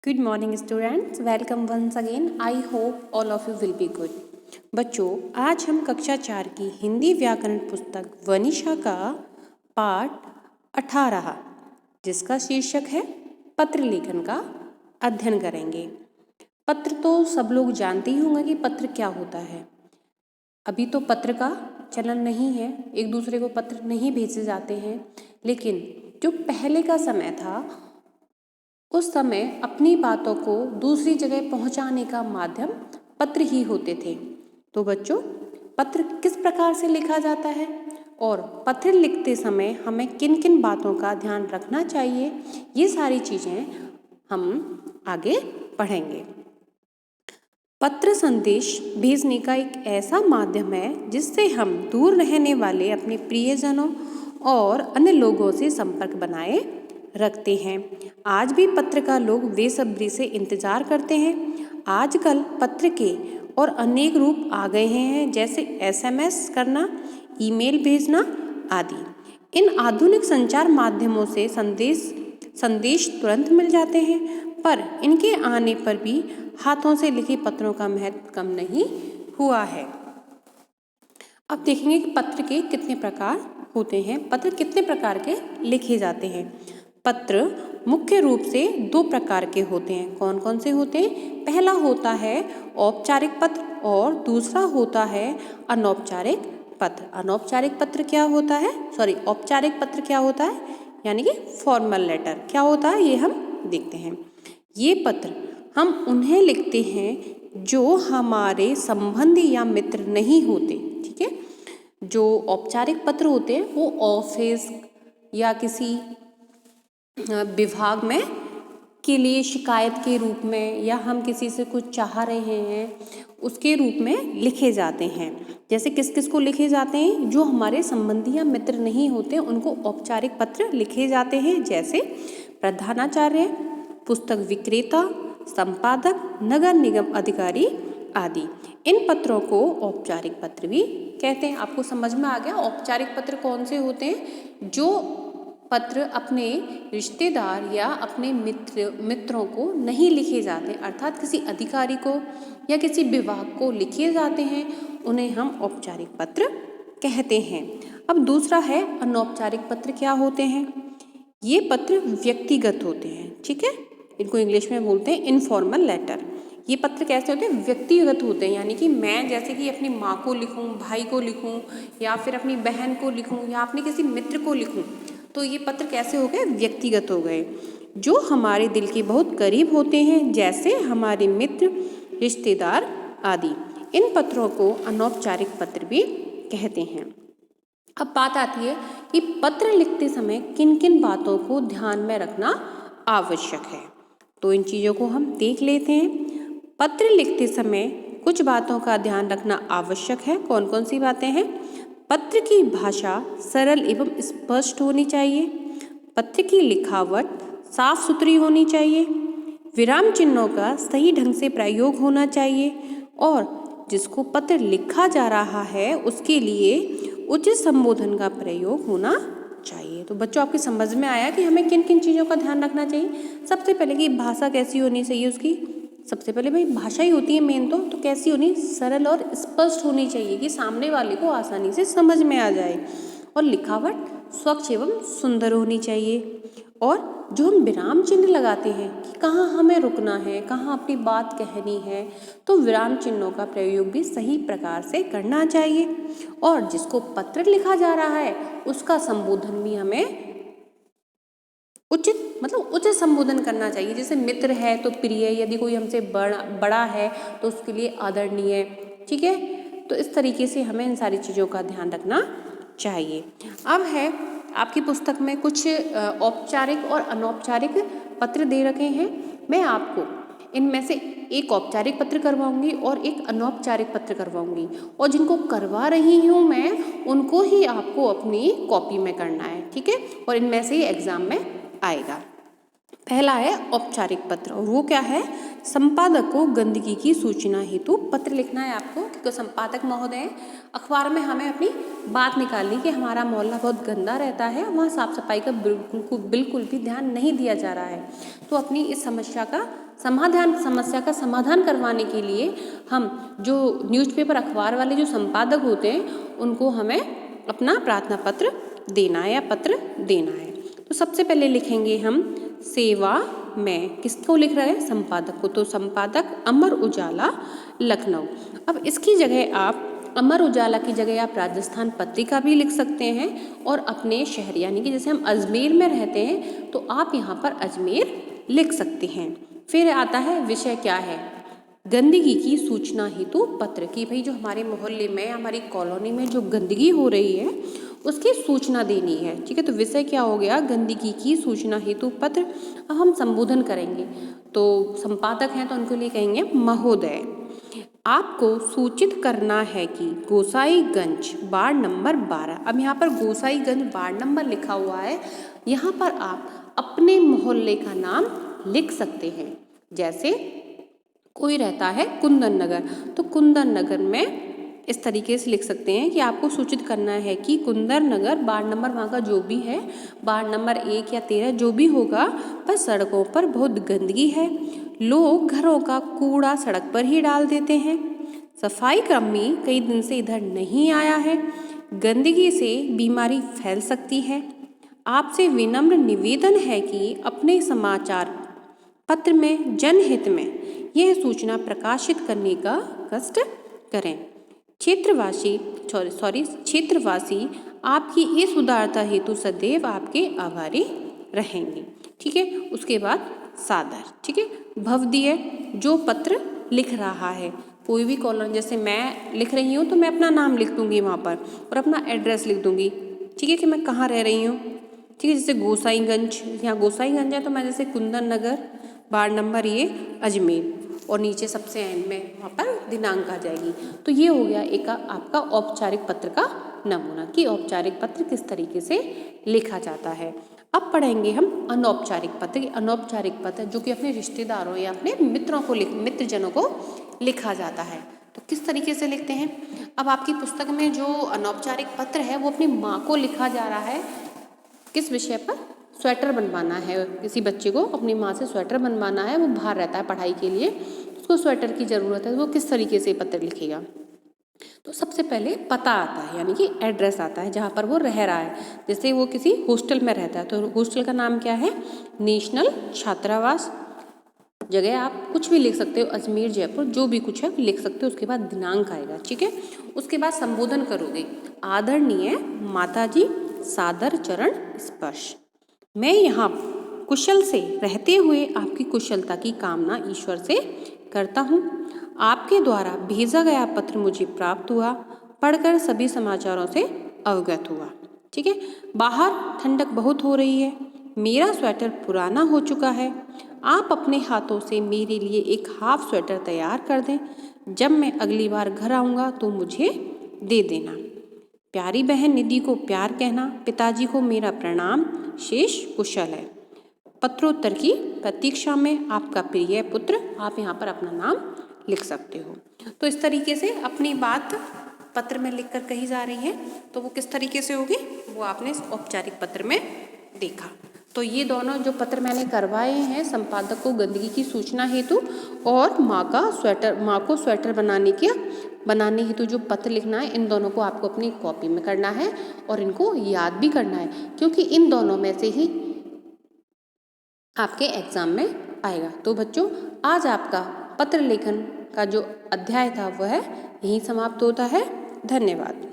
Good morning students, welcome once again. I hope all of you will be good. बच्चों, आज हम कक्षा 4 की हिंदी व्याकरण पुस्तक वनिशा का पाठ 18 जिसका शीर्षक है पत्र लेखन का अध्ययन करेंगे। पत्र तो सब लोग जानते ही होंगे कि पत्र क्या होता है। अभी तो पत्र का चलन नहीं है, एक दूसरे को पत्र नहीं भेजे जाते हैं, लेकिन जो पहले का समय था उस समय अपनी बातों को दूसरी जगह पहुंचाने का माध्यम पत्र ही होते थे। तो बच्चों, पत्र किस प्रकार से लिखा जाता है और पत्र लिखते समय हमें किन किन बातों का ध्यान रखना चाहिए, ये सारी चीज़ें हम आगे पढ़ेंगे। पत्र संदेश भेजने का एक ऐसा माध्यम है जिससे हम दूर रहने वाले अपने प्रियजनों और अन्य लोगों से संपर्क बनाए रखते हैं। आज भी पत्र का लोग बेसब्री से इंतजार करते हैं। आजकल पत्र के और अनेक रूप आ गए हैं, जैसे SMS करना, ईमेल भेजना आदि। इन आधुनिक संचार माध्यमों से संदेश तुरंत मिल जाते हैं, पर इनके आने पर भी हाथों से लिखे पत्रों का महत्व कम नहीं हुआ है। अब देखेंगे कि पत्र के कितने प्रकार होते हैं, पत्र कितने प्रकार के लिखे जाते हैं। पत्र मुख्य रूप से 2 प्रकार के होते हैं। कौन कौन से होते हैं? पहला होता है औपचारिक पत्र और दूसरा होता है अनौपचारिक पत्र। अनौपचारिक पत्र क्या होता है? औपचारिक पत्र क्या होता है? यानी कि फॉर्मल लेटर क्या होता है, ये हम देखते हैं। ये पत्र हम उन्हें लिखते हैं जो हमारे संबंधी या मित्र नहीं होते, ठीक है। जो औपचारिक पत्र होते हैं वो ऑफिस या किसी विभाग में के लिए शिकायत के रूप में, या हम किसी से कुछ चाह रहे हैं उसके रूप में लिखे जाते हैं। जैसे किस किस को लिखे जाते हैं? जो हमारे संबंधी या मित्र नहीं होते उनको औपचारिक पत्र लिखे जाते हैं, जैसे प्रधानाचार्य, पुस्तक विक्रेता, संपादक, नगर निगम अधिकारी आदि। इन पत्रों को औपचारिक पत्र भी कहते हैं। आपको समझ में आ गया औपचारिक पत्र कौन से होते हैं? जो पत्र अपने रिश्तेदार या अपने मित्रों को नहीं लिखे जाते, अर्थात किसी अधिकारी को या किसी विभाग को लिखे जाते हैं, उन्हें हम औपचारिक पत्र कहते हैं। अब दूसरा है अनौपचारिक पत्र। क्या होते हैं? ये पत्र व्यक्तिगत होते हैं, ठीक है। इनको इंग्लिश में बोलते हैं इनफॉर्मल लेटर। ये पत्र कैसे होते हैं? व्यक्तिगत होते हैं, यानी कि मैं जैसे कि अपनी माँ को लिखूं, भाई को लिखूं, या फिर अपनी बहन को लिखूं, या अपने किसी मित्र को लिखूं, तो ये पत्र कैसे हो गए? व्यक्तिगत हो गए। जो हमारे दिल के बहुत करीब होते हैं, जैसे हमारे मित्र, रिश्तेदार आदि। इन पत्रों को अनौपचारिक पत्र भी कहते हैं। अब बात आती है कि पत्र लिखते समय किन किन बातों को ध्यान में रखना आवश्यक है। तो इन चीज़ों को हम देख लेते हैं। पत्र लिखते समय कुछ बातों का ध्यान रखना आवश्यक है। कौन कौन सी बातें हैं? पत्र की भाषा सरल एवं स्पष्ट होनी चाहिए। पत्र की लिखावट साफ सुथरी होनी चाहिए। विराम चिन्हों का सही ढंग से प्रयोग होना चाहिए और जिसको पत्र लिखा जा रहा है उसके लिए उचित संबोधन का प्रयोग होना चाहिए। तो बच्चों, आपकी समझ में आया कि हमें किन किन चीज़ों का ध्यान रखना चाहिए। सबसे पहले कि भाषा कैसी होनी चाहिए उसकी। सबसे पहले भाई भाषा ही होती है मेन, तो कैसी होनी? सरल और स्पष्ट होनी चाहिए कि सामने वाले को आसानी से समझ में आ जाए। और लिखावट स्वच्छ एवं सुंदर होनी चाहिए। और जो हम विराम चिन्ह लगाते हैं कि कहाँ हमें रुकना है, कहाँ अपनी बात कहनी है, तो विराम चिन्हों का प्रयोग भी सही प्रकार से करना चाहिए। और जिसको पत्र लिखा जा रहा है उसका संबोधन भी हमें उचित संबोधन करना चाहिए। जैसे मित्र है तो प्रिय, यदि कोई हमसे बड़ा है तो उसके लिए आदरणीय, ठीक है। तो इस तरीके से हमें इन सारी चीज़ों का ध्यान रखना चाहिए। अब है आपकी पुस्तक में कुछ औपचारिक और अनौपचारिक पत्र दे रखे हैं। मैं आपको इनमें से एक औपचारिक पत्र करवाऊंगी और एक अनौपचारिक पत्र करवाऊंगी, और जिनको करवा रही हूँ मैं उनको ही आपको अपनी कॉपी में करना है, ठीक है। और इनमें से ही एग्जाम में आएगा। पहला है औपचारिक पत्र, और वो क्या है? संपादक को गंदगी की सूचना हेतु पत्र लिखना है आपको, क्योंकि संपादक महोदय अखबार में हमें अपनी बात निकालनी कि हमारा मोहल्ला बहुत गंदा रहता है, वहाँ साफ सफाई का बिल्कुल भी ध्यान नहीं दिया जा रहा है। तो अपनी इस समस्या का समाधान समस्या का समाधान करवाने के लिए हम जो न्यूज़पेपर अखबार वाले जो संपादक होते हैं उनको हमें अपना प्रार्थना पत्र देना है या पत्र देना है। तो सबसे पहले लिखेंगे हम सेवा में, किसको लिख रहे हैं? संपादक को। तो संपादक अमर उजाला लखनऊ। अब इसकी जगह आप अमर उजाला की जगह आप राजस्थान पत्रिका भी लिख सकते हैं और अपने शहर यानी कि जैसे हम अजमेर में रहते हैं तो आप यहाँ पर अजमेर लिख सकते हैं। फिर आता है विषय क्या है? गंदगी की सूचना हेतु पत्र की, भाई जो हमारे मोहल्ले में हमारी कॉलोनी में जो गंदगी हो रही है उसकी सूचना देनी है। ठीक है, तो विषय क्या हो गया? गंदगी की सूचना हेतु पत्र। अब हम संबोधन करेंगे तो संपादक हैं तो उनके लिए कहेंगे महोदय, आपको सूचित करना है कि गोसाईगंज वार्ड नंबर 12। अब यहाँ पर गोसाईगंज वार्ड नंबर लिखा हुआ है, यहाँ पर आप अपने मोहल्ले का नाम लिख सकते हैं। जैसे कोई रहता है कुंदन नगर, तो कुंदन नगर में इस तरीके से लिख सकते हैं कि आपको सूचित करना है कि कुंदन नगर वार्ड नंबर वहाँ का जो भी है, वार्ड नंबर 1 या 13 जो भी होगा, पर सड़कों पर बहुत गंदगी है, लोग घरों का कूड़ा सड़क पर ही डाल देते हैं, सफाई कर्मी कई दिन से इधर नहीं आया है, गंदगी से बीमारी फैल सकती है। आपसे विनम्र निवेदन है कि अपने समाचार पत्र में जनहित में यह सूचना प्रकाशित करने का कष्ट करें। क्षेत्रवासी आपकी इस उदारता हेतु सदैव आपके आभारी रहेंगे। ठीक है, उसके बाद सादर। ठीक है, भवदीय जो पत्र लिख रहा है, कोई भी कॉलम, जैसे मैं लिख रही हूँ तो मैं अपना नाम लिख दूंगी वहाँ पर और अपना एड्रेस लिख दूंगी। ठीक है, कि मैं कहाँ रह रही हूँ। ठीक है, जैसे गोसाईगंज, यहाँ गोसाईगंज है तो मैं जैसे कुंदन नगर वार्ड नंबर ये अजमेर, और नीचे सबसे एंड में वहाँ पर दिनांक आ जाएगी। तो ये हो गया एक आपका औपचारिक पत्र का नमूना कि औपचारिक पत्र किस तरीके से लिखा जाता है। अब पढ़ेंगे हम अनौपचारिक पत्र। अनौपचारिक पत्र जो कि अपने रिश्तेदारों या अपने मित्रों को मित्रजनों को लिखा जाता है। तो किस तरीके से लिखते हैं? अब आपकी पुस्तक में जो अनौपचारिक पत्र है वो अपनी माँ को लिखा जा रहा है। किस विषय पर? स्वेटर बनवाना है, किसी बच्चे को अपनी माँ से स्वेटर बनवाना है, वो बाहर रहता है पढ़ाई के लिए, उसको स्वेटर की ज़रूरत है, वो किस तरीके से पत्र लिखेगा? तो सबसे पहले पता आता है यानी कि एड्रेस आता है जहाँ पर वो रह रहा है। जैसे वो किसी हॉस्टल में रहता है तो हॉस्टल का नाम क्या है? नेशनल छात्रावास। जगह आप कुछ भी लिख सकते हो, अजमेर, जयपुर, जो भी कुछ है लिख सकते हो। उसके बाद दिनांक आएगा। ठीक है, उसके बाद संबोधन करोगे। आदरणीय माताजी, सादर चरण स्पर्श। मैं यहाँ कुशल से रहते हुए आपकी कुशलता की कामना ईश्वर से करता हूँ। आपके द्वारा भेजा गया पत्र मुझे प्राप्त हुआ, पढ़कर सभी समाचारों से अवगत हुआ। ठीक है, बाहर ठंडक बहुत हो रही है, मेरा स्वेटर पुराना हो चुका है, आप अपने हाथों से मेरे लिए एक हाफ स्वेटर तैयार कर दें, जब मैं अगली बार घर आऊँगा तो मुझे दे देना। प्यारी बहन निधि को प्यार कहना, पिताजी को मेरा प्रणाम, शेष कुशल है। पत्रोत्तर की प्रतीक्षा में आपका प्रिय पुत्र। आप यहाँ पर अपना नाम लिख सकते हो। तो इस तरीके से अपनी बात पत्र में लिखकर कही जा रही है, तो वो किस तरीके से होगी वो आपने इस औपचारिक पत्र में देखा। तो ये दोनों जो पत्र मैंने करवाए हैं, संपादक को गंदगी की सूचना हेतु और माँ को स्वेटर बनाने हेतु जो पत्र लिखना है, इन दोनों को आपको अपनी कॉपी में करना है और इनको याद भी करना है, क्योंकि इन दोनों में से ही आपके एग्जाम में आएगा। तो बच्चों, आज आपका पत्र लेखन का जो अध्याय था वह यहीं समाप्त होता है। धन्यवाद।